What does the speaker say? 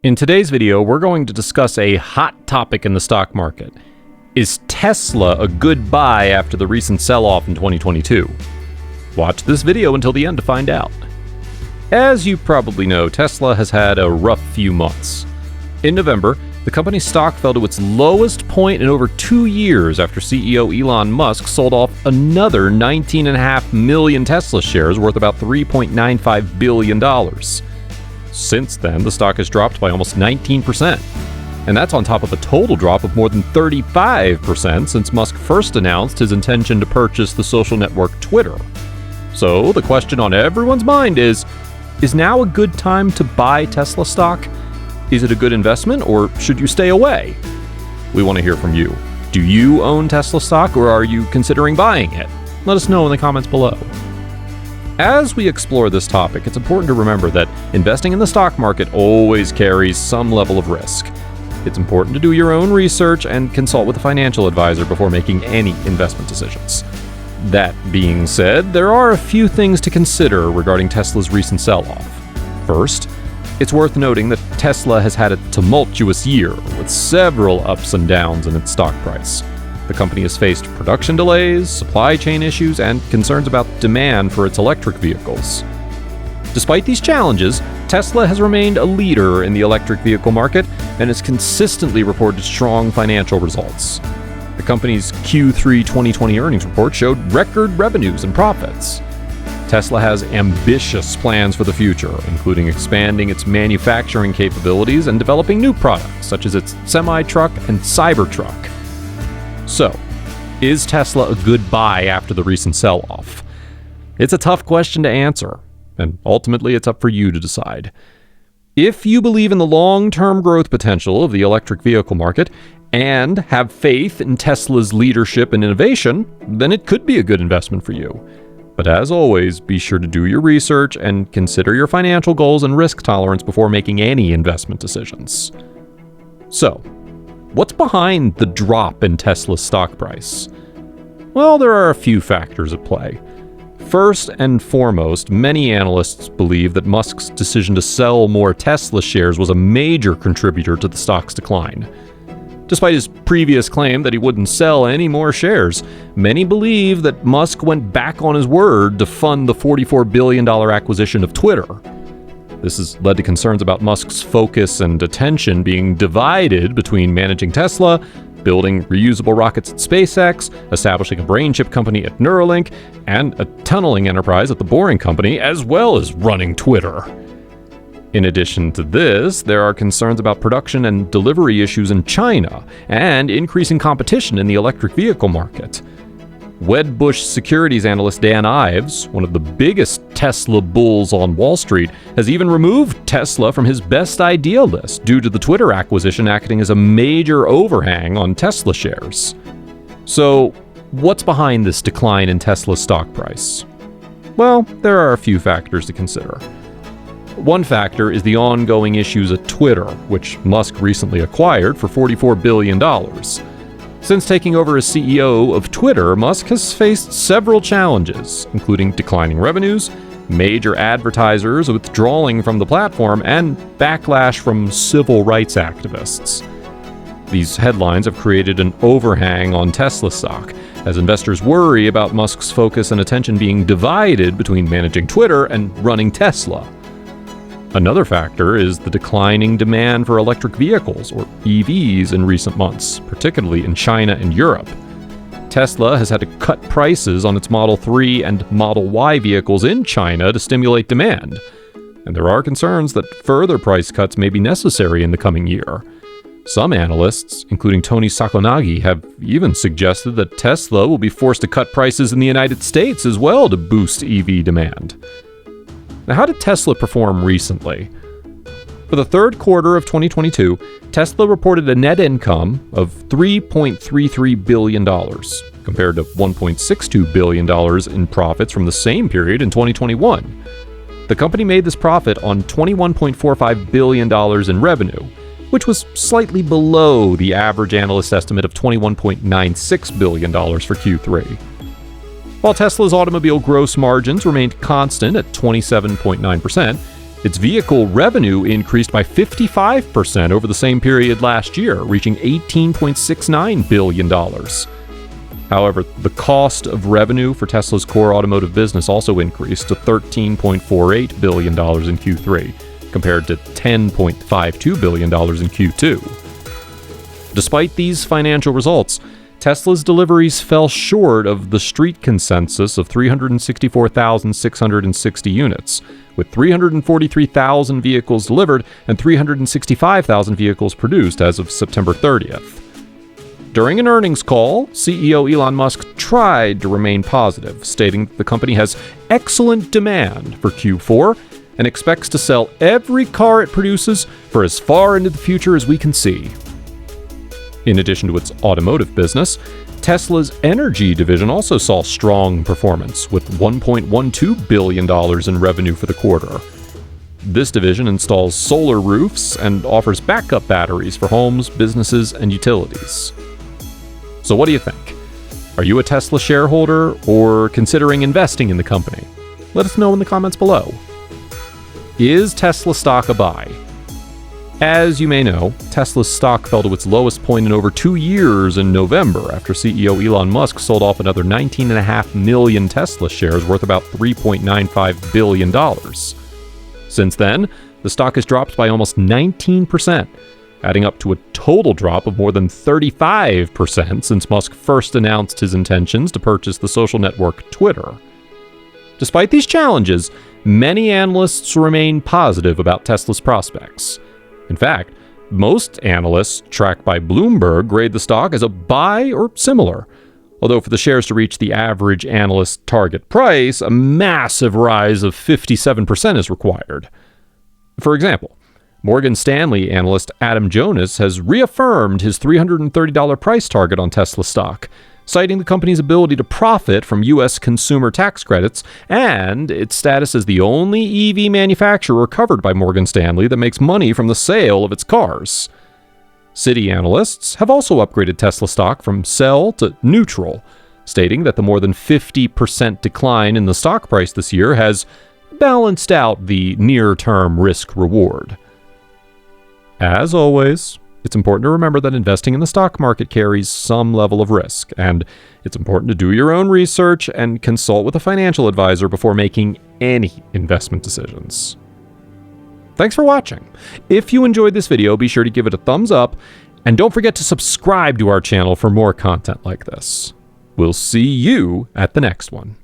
In today's video, we're going to discuss a hot topic in the stock market. Is Tesla a good buy after the recent sell-off in 2022? Watch this video until the end to find out. As you probably know, Tesla has had a rough few months. In November, the company's stock fell to its lowest point in over 2 years after CEO Elon Musk sold off another 19.5 million Tesla shares worth about $3.95 billion. Since then, the stock has dropped by almost 19%. And that's on top of a total drop of more than 35% since Musk first announced his intention to purchase the social network Twitter. So the question on everyone's mind is now a good time to buy Tesla stock? Is it a good investment, or should you stay away? We want to hear from you. Do you own Tesla stock, or are you considering buying it? Let us know in the comments below. As we explore this topic, it's important to remember that investing in the stock market always carries some level of risk. It's important to do your own research and consult with a financial advisor before making any investment decisions. That being said, there are a few things to consider regarding Tesla's recent sell-off. First, it's worth noting that Tesla has had a tumultuous year with several ups and downs in its stock price. The company has faced production delays, supply chain issues, and concerns about demand for its electric vehicles. Despite these challenges, Tesla has remained a leader in the electric vehicle market and has consistently reported strong financial results. The company's Q3 2020 earnings report showed record revenues and profits. Tesla has ambitious plans for the future, including expanding its manufacturing capabilities and developing new products, such as its semi-truck and Cybertruck. So, is Tesla a good buy after the recent sell-off? It's a tough question to answer, and ultimately it's up for you to decide. If you believe in the long-term growth potential of the electric vehicle market and have faith in Tesla's leadership and innovation, then it could be a good investment for you. But as always, be sure to do your research and consider your financial goals and risk tolerance before making any investment decisions. So, what's behind the drop in Tesla's stock price? Well, there are a few factors at play. First and foremost, many analysts believe that Musk's decision to sell more Tesla shares was a major contributor to the stock's decline. Despite his previous claim that he wouldn't sell any more shares, many believe that Musk went back on his word to fund the $44 billion acquisition of Twitter. This has led to concerns about Musk's focus and attention being divided between managing Tesla, building reusable rockets at SpaceX, establishing a brain chip company at Neuralink, and a tunneling enterprise at The Boring Company, as well as running Twitter. In addition to this, there are concerns about production and delivery issues in China and increasing competition in the electric vehicle market. Wedbush securities analyst Dan Ives, one of the biggest Tesla bulls on Wall Street, has even removed Tesla from his best idea list due to the Twitter acquisition acting as a major overhang on Tesla shares. So, what's behind this decline in Tesla's stock price? Well, there are a few factors to consider. One factor is the ongoing issues at Twitter, which Musk recently acquired for $44 billion. Since taking over as CEO of Twitter, Musk has faced several challenges, including declining revenues, major advertisers withdrawing from the platform, and backlash from civil rights activists. These headlines have created an overhang on Tesla stock, as investors worry about Musk's focus and attention being divided between managing Twitter and running Tesla. Another factor is the declining demand for electric vehicles, or EVs, in recent months, particularly in China and Europe. Tesla has had to cut prices on its Model 3 and Model Y vehicles in China to stimulate demand, and there are concerns that further price cuts may be necessary in the coming year. Some analysts, including Tony Sacconaghi, have even suggested that Tesla will be forced to cut prices in the United States as well to boost EV demand. Now, how did Tesla perform recently? For the third quarter of 2022, Tesla reported a net income of $3.33 billion, compared to $1.62 billion in profits from the same period in 2021. The company made this profit on $21.45 billion in revenue, which was slightly below the average analyst estimate of $21.96 billion for Q3. While Tesla's automobile gross margins remained constant at 27.9%, Its vehicle revenue increased by 55% over the same period last year, reaching $18.69 billion. However, the cost of revenue for Tesla's core automotive business also increased to $13.48 billion in Q3, compared to $10.52 billion in Q2. Despite these financial results, Tesla's deliveries fell short of the street consensus of 364,660 units, with 343,000 vehicles delivered and 365,000 vehicles produced as of September 30th. During an earnings call, CEO Elon Musk tried to remain positive, stating that the company has excellent demand for Q4 and expects to sell every car it produces for as far into the future as we can see. In addition to its automotive business, Tesla's energy division also saw strong performance, with $1.12 billion in revenue for the quarter. This division installs solar roofs and offers backup batteries for homes, businesses, and utilities. So what do you think? Are you a Tesla shareholder or considering investing in the company? Let us know in the comments below. Is Tesla stock a buy? As you may know, Tesla's stock fell to its lowest point in over 2 years in November after CEO Elon Musk sold off another 19.5 million Tesla shares worth about $3.95 billion. Since then, the stock has dropped by almost 19%, adding up to a total drop of more than 35% since Musk first announced his intentions to purchase the social network Twitter. Despite these challenges, many analysts remain positive about Tesla's prospects. In fact, most analysts tracked by Bloomberg grade the stock as a buy or similar, although for the shares to reach the average analyst target price, a massive rise of 57% is required. For example, Morgan Stanley analyst Adam Jonas has reaffirmed his $330 price target on Tesla stock, citing the company's ability to profit from U.S. consumer tax credits and its status as the only EV manufacturer covered by Morgan Stanley that makes money from the sale of its cars. Citi analysts have also upgraded Tesla stock from sell to neutral, stating that the more than 50% decline in the stock price this year has balanced out the near-term risk-reward. As always, it's important to remember that investing in the stock market carries some level of risk, and it's important to do your own research and consult with a financial advisor before making any investment decisions. Thanks for watching. If you enjoyed this video, be sure to give it a thumbs up, and don't forget to subscribe to our channel for more content like this. We'll see you at the next one.